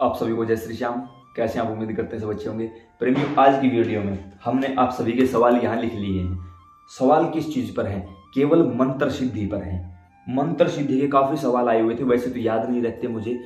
आप सभी को जय श्री श्याम। कैसे आप उम्मीद करते हैं सब अच्छे होंगे। प्रेमियों, आज की वीडियो में हमने आप सभी के सवाल यहाँ लिख लिए हैं। सवाल किस चीज पर है? केवल मंत्र सिद्धि पर है। मंत्र सिद्धि के काफी सवाल आए हुए थे, वैसे तो याद नहीं रहते मुझे,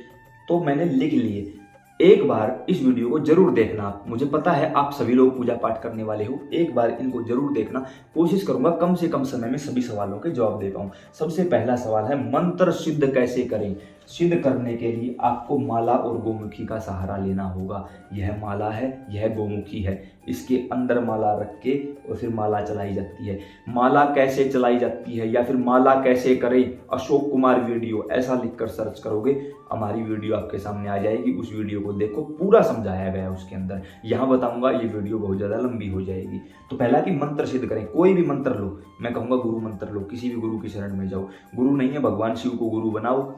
तो मैंने लिख लिए। एक बार इस वीडियो को जरूर देखना। मुझे पता है आप सभी लोग पूजा पाठ करने वाले हो, एक बार इनको जरूर देखना। कोशिश करूंगा कम से कम समय में सभी सवालों के जवाब दे पाऊं। सबसे पहला सवाल है, मंत्र सिद्ध कैसे करें? सिद्ध करने के लिए आपको माला और गोमुखी का सहारा लेना होगा। यह माला है, यह गोमुखी है, इसके अंदर माला रख के और फिर माला चलाई जाती है। माला कैसे चलाई जाती है या फिर माला कैसे करें, अशोक कुमार वीडियो ऐसा लिखकर सर्च करोगे, हमारी वीडियो आपके सामने आ जाएगी। उस वीडियो को देखो, पूरा समझाया गया है उसके अंदर। यहाँ बताऊंगा, ये वीडियो बहुत ज्यादा लंबी हो जाएगी। तो पहला कि मंत्र सिद्ध करें, कोई भी मंत्र लो। मैं कहूंगा गुरु मंत्र लो, किसी भी गुरु की शरण में जाओ। गुरु नहीं है, भगवान शिव को गुरु बनाओ,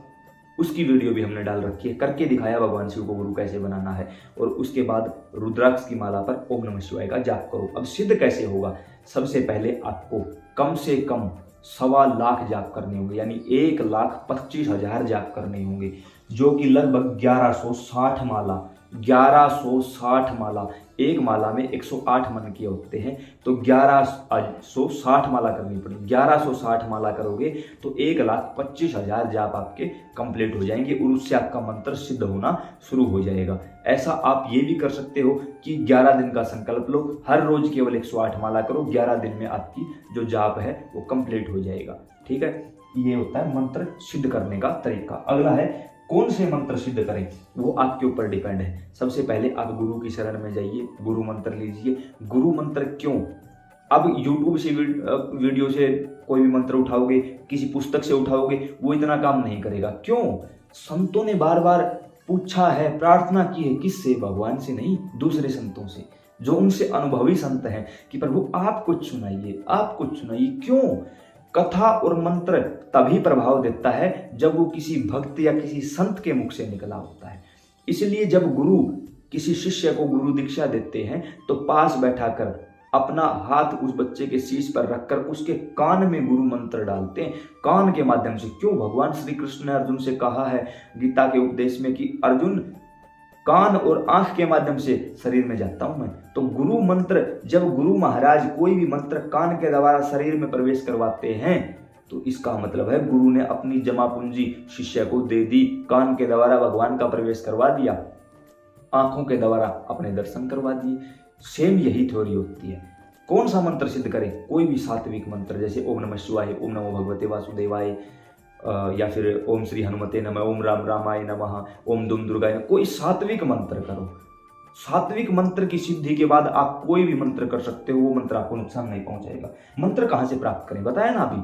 उसकी वीडियो भी हमने डाल रखी है, करके दिखाया भगवान शिव को गुरु कैसे बनाना है। और उसके बाद रुद्राक्ष की माला पर ओम नमः शिवाय का जाप करो। अब सिद्ध कैसे होगा? सबसे पहले आपको कम से कम 1.25 लाख जाप करने होंगे, यानी 1,25,000 जाप करने होंगे, जो कि लगभग 1160 माला। 1160 माला, एक माला में 108 मन के होते हैं, तो 1160 माला करनी पड़ेगी। 1160 माला करोगे तो 1,25,000 जाप आपके कंप्लीट हो जाएंगे और उससे आपका मंत्र सिद्ध होना शुरू हो जाएगा। ऐसा आप ये भी कर सकते हो कि 11 दिन का संकल्प लो, हर रोज केवल 108 माला करो, 11 दिन में आपकी जो जाप है वो कंप्लीट हो जाएगा। ठीक है, ये होता है मंत्र सिद्ध करने का तरीका। अगला है, कौन से मंत्र सिद्ध करें? वो आपके ऊपर डिपेंड है। सबसे पहले आप गुरु की शरण में जाइए, गुरु मंत्र लीजिए। गुरु मंत्र क्यों? अब YouTube से वीडियो से कोई भी मंत्र उठाओगे, किसी पुस्तक से उठाओगे, वो इतना काम नहीं करेगा। क्यों? संतों ने बार बार पूछा है, प्रार्थना की है, किससे? भगवान से नहीं, दूसरे संतों से, जो उनसे अनुभवी संत हैं, कि प्रभु आप कुछ सुनाइए, आप कुछ सुनाइए। क्यों? कथा और मंत्र तभी प्रभाव देता है जब वो किसी भक्त या किसी संत के मुख से निकला होता है। इसलिए जब गुरु किसी शिष्य को गुरु दीक्षा देते हैं तो पास बैठाकर अपना हाथ उस बच्चे के शीश पर रखकर उसके कान में गुरु मंत्र डालते हैं, कान के माध्यम से। क्यों? भगवान श्री कृष्ण ने अर्जुन से कहा है गीता के उपदेश में कि अर्जुन, कान और आंख के माध्यम से शरीर में जाता हूं मैं। तो गुरु मंत्र, जब गुरु महाराज कोई भी मंत्र कान के द्वारा शरीर में प्रवेश करवाते हैं तो इसका मतलब है गुरु ने अपनी जमा पूंजी शिष्य को दे दी। कान के द्वारा भगवान का प्रवेश करवा दिया, आंखों के द्वारा अपने दर्शन करवा दिए। सेम यही थ्योरी होती है। कौन सा मंत्र सिद्ध करें? कोई भी सात्विक मंत्र, जैसे ओम नमः शिवाय, ओम नमो भगवते वासुदेवाय, या फिर ओम श्री हनुमते नमः, ओम राम रामाय नमः, ओम दुम दुर्गाय, कोई सात्विक मंत्र करो। सात्विक मंत्र की सिद्धि के बाद आप कोई भी मंत्र कर सकते हो, वो मंत्र आपको नुकसान नहीं पहुंचाएगा। मंत्र कहां से प्राप्त करें? बताया ना अभी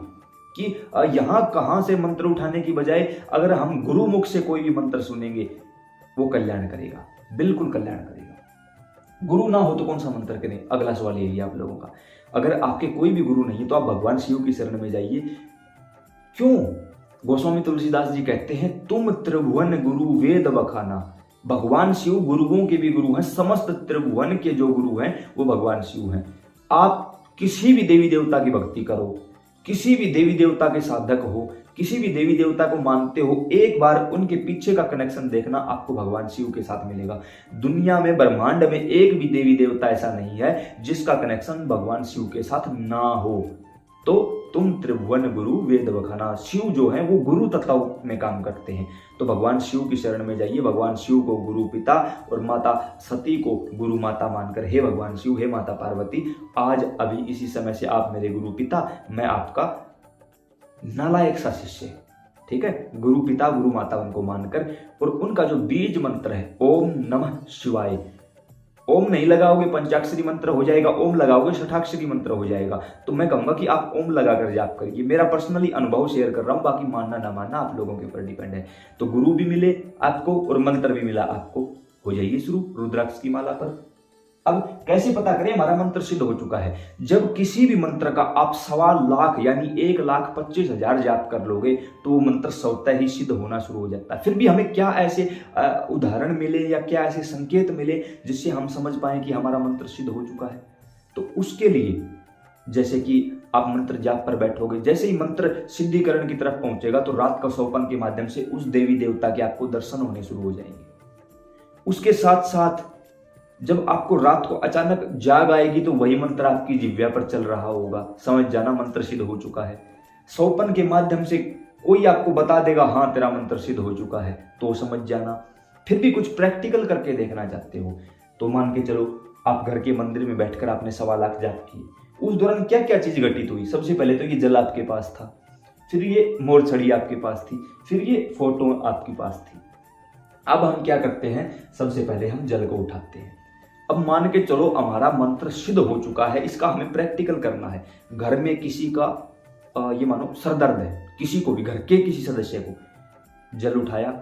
कि यहां कहां से मंत्र उठाने की बजाय अगर हम गुरु मुख से कोई भी मंत्र सुनेंगे वो कल्याण करेगा, बिल्कुल कल्याण करेगा। गुरु ना हो तो कौन सा मंत्र करें? अगला सवाल यही है आप लोगों का। अगर आपके कोई भी गुरु नहीं है तो आप भगवान शिव की शरण में जाइए। क्यों? गोस्वामी तुलसीदास जी कहते हैं, तुम त्रिभुवन गुरु वेद बखाना। भगवान शिव गुरुओं के भी गुरु हैं, समस्त त्रिभुवन के जो गुरु हैं वो भगवान शिव हैं। आप किसी भी देवी देवता की भक्ति करो, किसी भी देवी देवता के साधक हो, किसी भी देवी देवता को मानते हो, एक बार उनके पीछे का कनेक्शन देखना, आपको भगवान शिव के साथ मिलेगा। दुनिया में, ब्रह्मांड में एक भी देवी देवता ऐसा नहीं है जिसका कनेक्शन भगवान शिव के साथ ना हो। तो तुम त्रिभुवन गुरु वेद बखाना। शिव जो है वो गुरु तत्व में काम करते हैं, तो भगवान शिव की शरण में जाइए। भगवान शिव को गुरु पिता और माता सती को गुरु माता मानकर, हे भगवान शिव, हे माता पार्वती, आज अभी इसी समय से आप मेरे गुरु पिता, मैं आपका नालायक सा शिष्य। ठीक है, गुरु पिता गुरु माता उनको मानकर, और उनका जो बीज मंत्र है ओम नमः शिवाय। ओम नहीं लगाओगे पंचाक्षरी मंत्र हो जाएगा, ओम लगाओगे शठाक्षरी मंत्र हो जाएगा। तो मैं कहूंगा कि आप ओम लगाकर जाप करिए। मेरा पर्सनली अनुभव शेयर कर रहा हूं, बाकी मानना ना मानना आप लोगों के ऊपर डिपेंड है। तो गुरु भी मिले आपको और मंत्र भी मिला आपको, हो जाइए शुरू रुद्राक्ष की माला पर। अब कैसे पता करें हमारा मंत्र सिद्ध हो चुका है? जब किसी भी मंत्र का आप 1.25 लाख यानी 1,25,000 जाप कर लोगे तो वो मंत्र स्वतः ही सिद्ध होना शुरू हो जाता है। फिर भी हमें क्या ऐसे उदाहरण मिले या क्या ऐसे संकेत मिले जिससे हम समझ पाए कि हमारा मंत्र सिद्ध हो चुका है? तो उसके लिए, जैसे कि आप मंत्र जाप पर बैठोगे, जैसे ही मंत्र सिद्धिकरण की तरफ पहुंचेगा तो रात का सोपन के माध्यम से उस देवी देवता के आपको दर्शन होने शुरू हो जाएंगे। उसके साथ साथ जब आपको रात को अचानक जाग आएगी तो वही मंत्र आपकी जिह्वा पर चल रहा होगा, समझ जाना मंत्र सिद्ध हो चुका है। सौपन के माध्यम से कोई आपको बता देगा हाँ तेरा मंत्र सिद्ध हो चुका है, तो समझ जाना। फिर भी कुछ प्रैक्टिकल करके देखना चाहते हो तो मान के चलो आप घर के मंदिर में बैठकर आपने 1.25 लाख जाप किए, उस दौरान क्या क्या चीज घटित हुई। सबसे पहले तो ये जल आपके पास था, फिर ये मोर छड़ी आपके पास थी, फिर ये फोटो आपके पास थी। अब हम क्या करते हैं, सबसे पहले हम जल को उठाते हैं। अब मान के चलो हमारा मंत्र सिद्ध हो चुका है, इसका हमें प्रैक्टिकल करना है। घर में किसी का ये मानो सरदर्द है, किसी को भी घर के किसी सदस्य को, जल उठाया,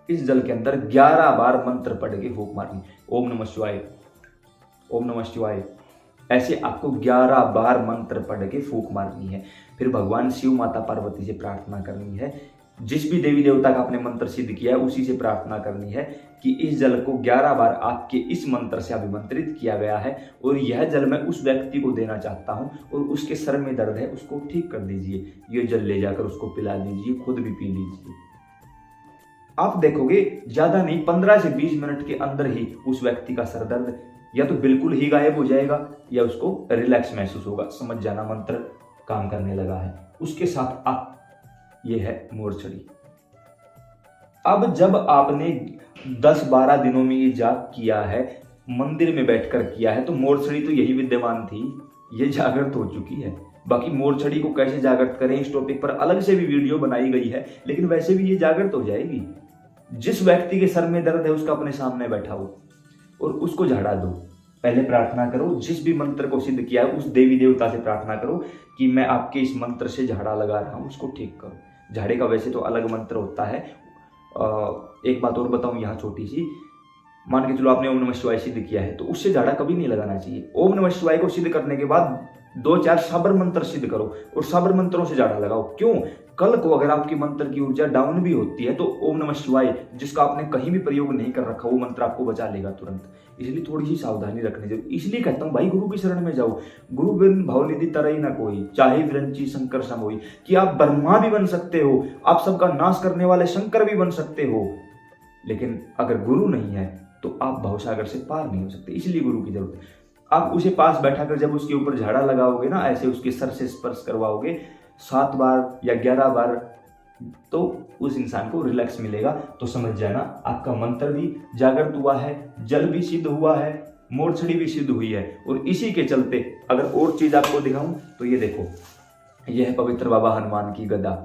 इस जल के अंदर 11 बार मंत्र पढ़ के फूंक मारनी। ओम नमः शिवाय, ओम नमः शिवाय, ऐसे आपको 11 बार मंत्र पढ़ के फूंक मारनी है। फिर भगवान शिव, माता पार्वती से प्रार्थना करनी है, जिस भी देवी देवता का आपने मंत्र सिद्ध किया है उसी से प्रार्थना करनी है कि इस जल को 11 बार आपके इस मंत्र से अभिमंत्रित किया गया है और यह जल मैं उस व्यक्ति को देना चाहता हूं और उसके सर में दर्द है उसको ठीक कर दीजिए। ये जल ले जाकर उसको पिला दीजिए, खुद भी पी लीजिए। आप देखोगे ज्यादा नहीं, 15 से 20 मिनट के अंदर ही उस व्यक्ति का सर दर्द या तो बिल्कुल ही गायब हो जाएगा या उसको रिलैक्स महसूस होगा, समझ जाना मंत्र काम करने लगा है। उसके साथ आप, ये है मोर छड़ी। अब जब आपने 10-12 दिनों में ये जाप किया है, मंदिर में बैठकर किया है, तो मोर छड़ी तो यही विद्यमान थी, ये जागृत हो चुकी है। बाकी मोर छड़ी को कैसे जागृत करें इस टॉपिक पर अलग से भी वीडियो बनाई गई है, लेकिन वैसे भी ये जागृत हो जाएगी। जिस व्यक्ति के सर में दर्द है उसका अपने सामने बैठा हो और उसको झाड़ा दो। पहले प्रार्थना करो, जिस भी मंत्र को सिद्ध किया है उस देवी देवता से प्रार्थना करो कि मैं आपके इस मंत्र से झाड़ा लगा रहा हूं, उसको ठीक करो। झाड़े का वैसे तो अलग मंत्र होता है। एक बात और बताऊं यहाँ छोटी सी, मान के चलो आपने ओम नमः शिवाय सिद्ध किया है तो उससे झाड़ा कभी नहीं लगाना चाहिए। ओम नमः शिवाय को सिद्ध करने के बाद 2-4 साबर मंत्र सिद्ध करो और साबर मंत्रों से झाड़ा लगाओ। क्यों? कल को अगर आपकी मंत्र की ऊर्जा डाउन भी होती है तो ओम नमः शिवाय जिसका आपने कहीं भी प्रयोग नहीं कर रखा वो मंत्र आपको बचा लेगा तुरंत। इसलिए थोड़ी सी सावधानी रखनी चाहिए। इसलिए कहता हूँ भाई गुरु की शरण में जाओ। गुरु बिन भवनिधि तरई न कोई, चाहे विरंची शंकर सम होई। कि आप ब्रह्मा भी बन सकते हो, आप सबका नाश करने वाले शंकर भी बन सकते हो, लेकिन अगर गुरु नहीं है तो आप भवसागर से पार नहीं हो सकते। इसलिए गुरु की जरूरत है। आप उसे पास बैठा कर जब उसके ऊपर झाड़ा लगाओगे ना, ऐसे उसके सर से स्पर्श करवाओगे 7 बार या 11 बार, तो उस इंसान को रिलैक्स मिलेगा। तो समझ जाना आपका मंत्र भी जागृत हुआ है, जल भी सिद्ध हुआ है, मोर छड़ी भी सिद्ध हुई है। और इसी के चलते अगर और चीज आपको दिखाऊं तो ये देखो, यह है पवित्र बाबा हनुमान की गदा।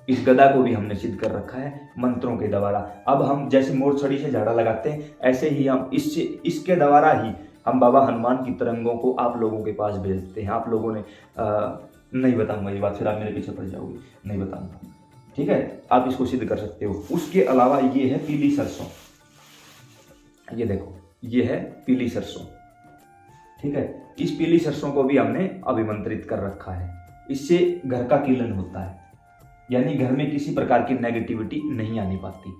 इस गदा को भी हमने सिद्ध कर रखा है मंत्रों के द्वारा। अब हम जैसे मोर छड़ी से झाड़ा लगाते हैं ऐसे ही हम इसके द्वारा ही हम बाबा हनुमान की तरंगों को आप लोगों के पास भेजते हैं। आप लोगों ने नहीं बताऊंगा ये बात, फिर आप मेरे पीछे पड़ जाओगे, नहीं बताऊंगा, ठीक है। आप इसको सिद्ध कर सकते हो। उसके अलावा ये है पीली सरसों, ये देखो ये है पीली सरसों, ठीक है। इस पीली सरसों को भी हमने अभिमंत्रित कर रखा है। इससे घर का कीलन होता है, यानी घर में किसी प्रकार की नेगेटिविटी नहीं आने पाती।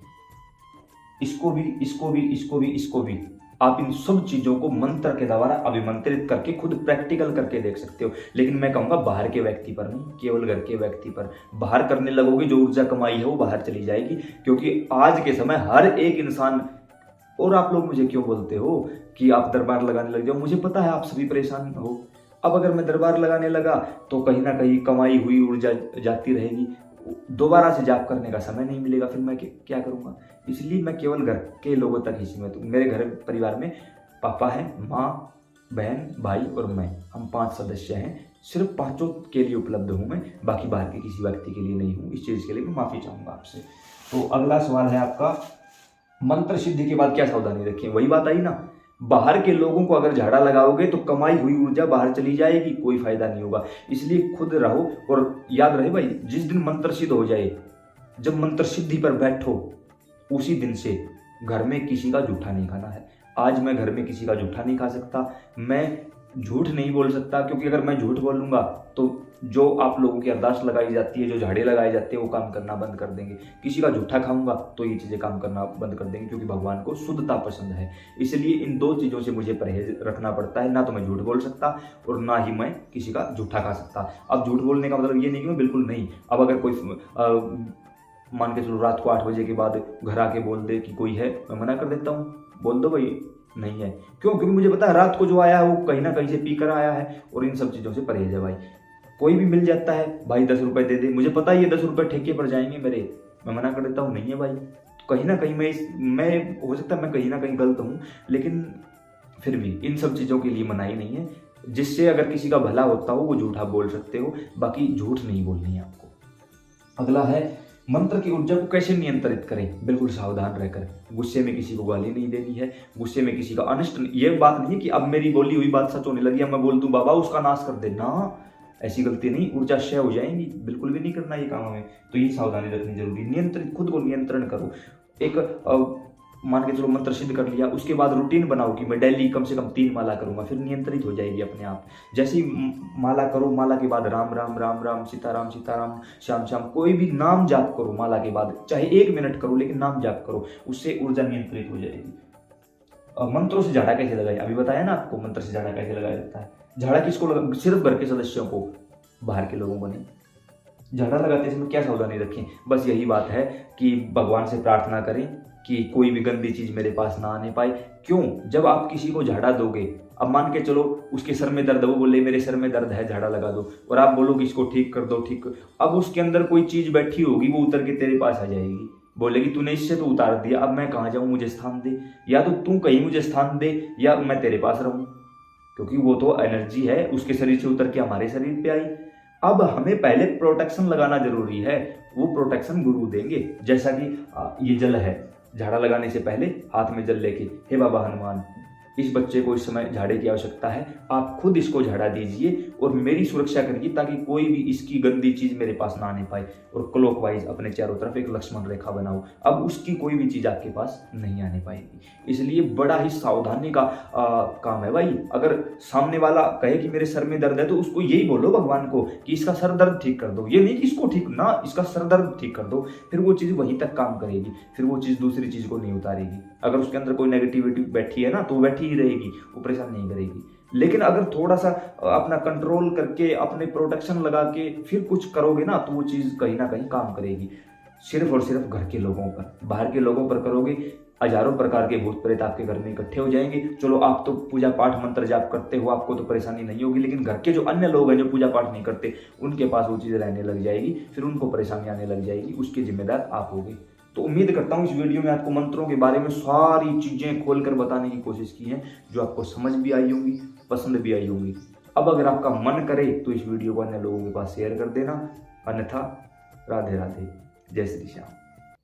इसको भी, इसको भी, इसको भी, इसको भी आप इन सब चीजों को मंत्र के द्वारा अभिमंत्रित करके खुद प्रैक्टिकल करके देख सकते हो। लेकिन मैं कहूंगा बाहर के व्यक्ति पर नहीं, केवल घर के व्यक्ति पर। बाहर करने लगोगे जो ऊर्जा कमाई है वो बाहर चली जाएगी, क्योंकि आज के समय हर एक इंसान, और आप लोग मुझे क्यों बोलते हो कि आप दरबार लगाने लग जाओ, मुझे पता है आप सभी परेशान हो। अब अगर मैं दरबार लगाने लगा तो कहीं ना कहीं कमाई हुई ऊर्जा जाती रहेगी, दोबारा से जाप करने का समय नहीं मिलेगा, फिर मैं क्या करूंगा। इसलिए मैं केवल घर के लोगों तक ही सीमित हूँ। मेरे घर परिवार में पापा हैं, माँ, बहन, भाई और मैं, हम 5 सदस्य हैं। सिर्फ 5 के लिए उपलब्ध हूँ मैं, बाकी बाहर के किसी व्यक्ति के लिए नहीं हूँ। इस चीज़ के लिए मैं माफ़ी चाहूँगा आपसे। तो अगला सवाल है आपका, मंत्र सिद्धि के बाद क्या सावधानी रखें। वही बात आई ना, बाहर के लोगों को अगर झाड़ा लगाओगे तो कमाई हुई ऊर्जा बाहर चली जाएगी, कोई फायदा नहीं होगा। इसलिए खुद रहो। और याद रहे भाई, जिस दिन मंत्र सिद्ध हो जाए, जब मंत्र सिद्धि पर बैठो उसी दिन से घर में किसी का जूठा नहीं खाना है। आज मैं घर में किसी का जूठा नहीं खा सकता, मैं झूठ नहीं बोल सकता, क्योंकि अगर मैं झूठ बोलूंगा तो जो आप लोगों की अरदास लगाई जाती है, जो झाड़े लगाए जाते हैं, वो काम करना बंद कर देंगे। किसी का झूठा खाऊंगा तो ये चीज़ें काम करना बंद कर देंगे, क्योंकि भगवान को शुद्धता पसंद है। इसलिए इन 2 चीज़ों से मुझे परहेज रखना पड़ता है। ना तो मैं झूठ बोल सकता और ना ही मैं किसी का झूठा खा सकता। अब झूठ बोलने का मतलब ये नहीं कि मैं बिल्कुल नहीं, अब अगर कोई मान के चलो रात को 8 बजे के बाद घर आके बोल दे कि कोई है, मैं मना कर देता हूँ, बोल दो भाई नहीं है। क्यों? क्योंकि मुझे पता है रात को जो आया है वो कहीं ना कहीं से पी कर आया है और इन सब चीज़ों से परहेज है भाई। कोई भी मिल जाता है भाई 10 रुपए दे दे, मुझे पता है ये 10 रुपए ठेके पर जाएंगे मेरे, मैं मना कर देता हूँ नहीं है भाई। कहीं ना कहीं मैं हो सकता है मैं कहीं ना कहीं गलत हूँ, लेकिन फिर भी इन सब चीज़ों के लिए मनाही नहीं है। जिससे अगर किसी का भला होता हो वो झूठा बोल सकते हो, बाकी झूठ नहीं बोलनी है आपको। अगला है मंत्र की ऊर्जा को कैसे नियंत्रित करें। बिल्कुल सावधान रहकर, गुस्से में किसी को गाली नहीं देनी है, गुस्से में किसी का अनिष्ट, ये बात नहीं है कि अब मेरी बोली हुई बात सच होने लगी, अब मैं बोल दूं बाबा उसका नाश कर दे ना, ऐसी गलती नहीं, ऊर्जा क्षय हो जाएंगी, बिल्कुल भी नहीं करना ये काम हमें। तो ये सावधानी रखनी जरूरी। नियंत्रित, खुद को नियंत्रण करो। एक मान के चलो मंत्र सिद्ध कर लिया, उसके बाद रूटीन बनाओ कि मैं डेली कम से कम 3 माला करूंगा, फिर नियंत्रित हो जाएगी अपने आप। जैसे ही माला करो, माला के बाद राम राम राम राम, सीताराम सीताराम, श्याम श्याम, कोई भी नाम जाप करो माला के बाद, चाहे 1 मिनट करो लेकिन नाम जाप करो, उससे ऊर्जा नियंत्रित हो जाएगी। मंत्रों से झाड़ा कैसे लगाए, अभी बताया ना आपको मंत्र से झाड़ा कैसे लगाया जाता है। झाड़ा किसको लगा? सिर्फ घर के सदस्यों को, बाहर के लोगों को नहीं। झाड़ा लगाते समय क्या सावधानी रखें? बस यही बात है कि भगवान से प्रार्थना करें कि कोई भी गंदी चीज मेरे पास ना आने पाए। क्यों? जब आप किसी को झाड़ा दोगे, अब मान के चलो उसके सर में दर्द है, वो बोले मेरे सर में दर्द है झाड़ा लगा दो, और आप बोलोगे इसको ठीक कर दो, ठीक कर, अब उसके अंदर कोई चीज बैठी होगी, वो उतर के तेरे पास आ जाएगी, बोलेगी तूने इससे तो उतार दिया, अब मैं कहाँ जाऊँ, मुझे स्थान दे, या तो तू कहीं मुझे स्थान दे या मैं तेरे पास रहूं, क्योंकि वो तो एनर्जी है उसके शरीर से उतर के हमारे शरीर पे आई। अब हमें पहले प्रोटेक्शन लगाना जरूरी है, वो प्रोटेक्शन गुरु देंगे। जैसा कि ये जल है, झाड़ा लगाने से पहले हाथ में जल लेके, हे बाबा हनुमान, इस बच्चे को इस समय झाड़े की आवश्यकता है, आप खुद इसको झाड़ा दीजिए और मेरी सुरक्षा करिए ताकि कोई भी इसकी गंदी चीज मेरे पास ना आने पाए, और क्लॉकवाइज अपने चारों तरफ एक लक्ष्मण रेखा बनाओ, अब उसकी कोई भी चीज आपके पास नहीं आने पाएगी। इसलिए बड़ा ही सावधानी का काम है भाई। अगर सामने वाला कहे कि मेरे सर में दर्द है, तो उसको यही बोलो भगवान को कि इसका सर दर्द ठीक कर दो, ये नहीं कि इसको ठीक ना, इसका सर दर्द ठीक कर दो, फिर वो चीज वहीं तक काम करेगी, फिर वो चीज दूसरी चीज को नहीं उतारेगी। अगर उसके अंदर कोई नेगेटिविटी बैठी है ना, तो बैठी ही रहेगी, वो परेशान नहीं करेगी। लेकिन अगर थोड़ा सा अपना कंट्रोल करके, अपने प्रोटेक्शन लगा के फिर कुछ करोगे ना, तो वो चीज कहीं ना कहीं काम करेगी। सिर्फ और सिर्फ घर के लोगों पर, बाहर के लोगों पर करोगे, हजारों प्रकार के भूत प्रेत आपके घर में इकट्ठे हो जाएंगे। चलो आप तो पूजा पाठ मंत्र जाप करते हो, आपको तो परेशानी नहीं होगी, लेकिन घर के जो अन्य लोग हैं जो पूजा पाठ नहीं करते, उनके पास वो चीज़ रहने लग जाएगी, फिर उनको परेशानी आने लग जाएगी, उसके जिम्मेदार आप होगे। तो उम्मीद करता हूँ इस वीडियो में आपको मंत्रों के बारे में सारी चीज़ें खोलकर बताने की कोशिश की है, जो आपको समझ भी आई होंगी, पसंद भी आई होंगी। अब अगर आपका मन करे तो इस वीडियो को अन्य लोगों के पास शेयर कर देना, अन्यथा राधे राधे, जय श्री श्याम।